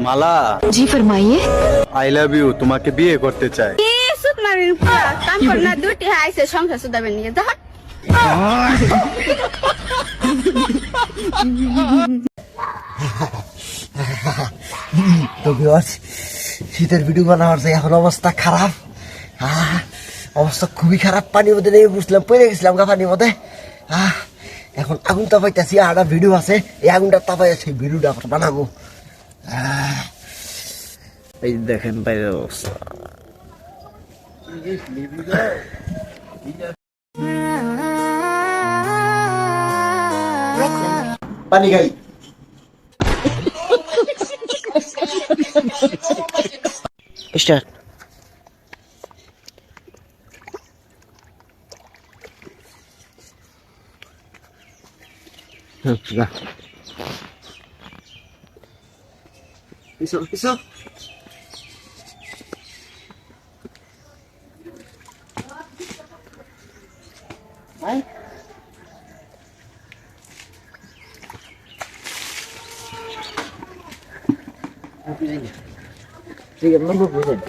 মালা, जी फरमाइए। I love you, তোমাকে বিয়ে করতে চাই। সুত মারিন কাম কর না দুটি আইছে সংসার সুদাবেন নিয়ে ধর তো ভিউয়ার্স, শীতের ভিডিও বানাবার যে এখন অবস্থা খারাপ, অবস্থা খুবই খারাপ। পানির মধ্যে নেমে বুঝলাম, পড়ে গেছিলাম গা পানির মধ্যে। এখন আগুন তাপাইতেছি, আর একটা ভিডিও আছে, এই আগুনটা তাপাই সেই ভিডিওটা বানাবো। এই দেখেন বাইরের অবস্থা। পানি খাই। স্টার্ট। পিছো ঠিক আছে, নম্বর বুঝেন।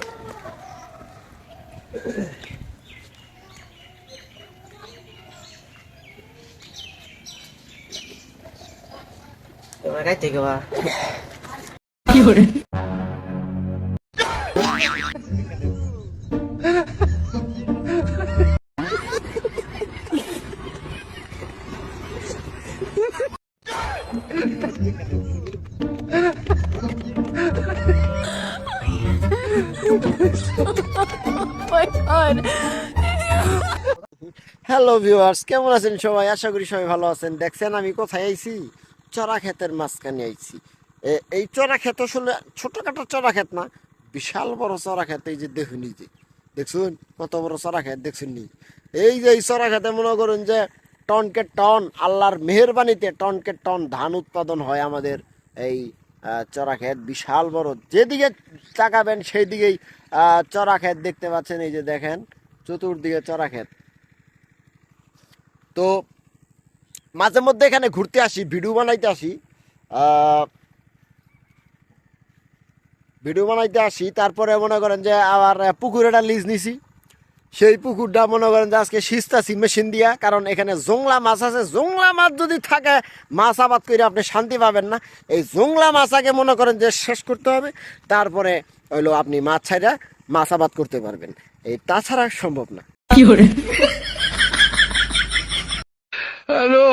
তোমার কাছে থেকে বা কি করে হ্যালো ভিউয়ার্স, কেমন আছেন সবাই? আশা করি সবাই ভালো আছেন। দেখছেন আমি কোথায় আইছি? চড়া ক্ষেতের মাঝখানে আইছি। এই চড়া ক্ষেত আসলে ছোটখাটো চড়া ক্ষেত না, বিশাল বড় চড়া ক্ষেত। এই যে দেখুন, এই যে দেখছুন কত বড় চড়া ক্ষেত দেখছুন নি? এই যে এই চড়া ক্ষেতে মনে করুন যে টনকে টন, আল্লাহর মেহেরবানিতে টনকে টন ধান উৎপাদন হয় আমাদের এই চড়া ক্ষেত। বিশাল বড়, যেদিকে তাকাবেন সেই দিকেই চড়া ক্ষেত দেখতে পাচ্ছেন। এই যে দেখেন চতুর্দিকে চড়া ক্ষেত। তো মাঝে মধ্যে এখানে ঘুরতে আসি, ভিডিও বানাইতে আসি, তারপরে মনে করেন যে আবার পুকুর একটা লিজ নিছি। সেই পুকুরটা মনে করেন যে আজকে সিস্তাছি মেশিন দিয়া, কারণ এখানে জংলা মাছ আছে। জংলা মাছ যদি থাকে, মাছ আবাদ করে আপনি শান্তি পাবেন না। এই জংলা মাছ আগে মনে করেন যে শেষ করতে হবে, তারপরে হইলো আপনি মাছ ছাইড়া মাছ আবাদ করতে পারবেন। এই তাছাড়া সম্ভব না। কি করে হ্যালো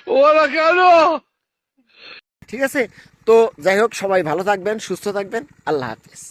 ওরা কেন? ঠিক আছে, তো যাই হোক, সবাই ভালো থাকবেন, সুস্থ থাকবেন। আল্লাহ হাফিজ।